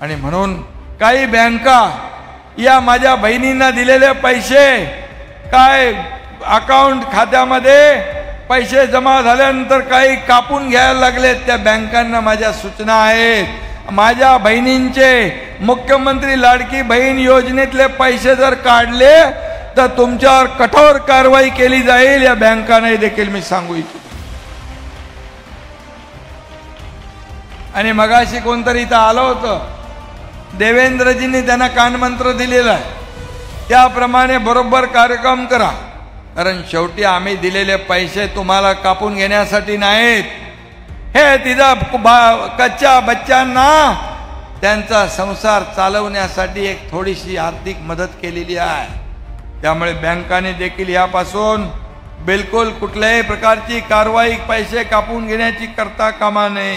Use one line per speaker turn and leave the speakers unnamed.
आणि म्हणून काही बँका या माझ्या बहिणींना दिलेले पैसे काय अकाउंट खात्यामध्ये पैसे जमा झाल्यानंतर काही कापून घ्यायला लागलेत। त्या बँकांना माझ्या सूचना आहेत, माझ्या बहिणींचे मुख्यमंत्री लाडकी बहीण योजनेतले पैसे जर काढले तर तुमच्यावर कठोर कारवाई केली जाईल। या बँकांना देखील मी सांगू इच्छितो। आणि मगाशी कोणतरी इथं आलं होतं, देवेंद्रजींनी त्यांना कानमंत्र दिलेला आहे, त्याप्रमाणे बरोबर कार्यक्रम करा। कारण शेवटी आम्ही दिलेले पैसे तुम्हाला कापून घेण्यासाठी नाहीत, हे तिचा कच्च्या बच्चांना त्यांचा संसार चालवण्यासाठी एक थोडीशी आर्थिक मदत केलेली आहे। त्यामुळे बँकाने देखील यापासून बिलकुल कुठल्याही प्रकारची कारवाई पैसे कापून घेण्याची करता कामा नये।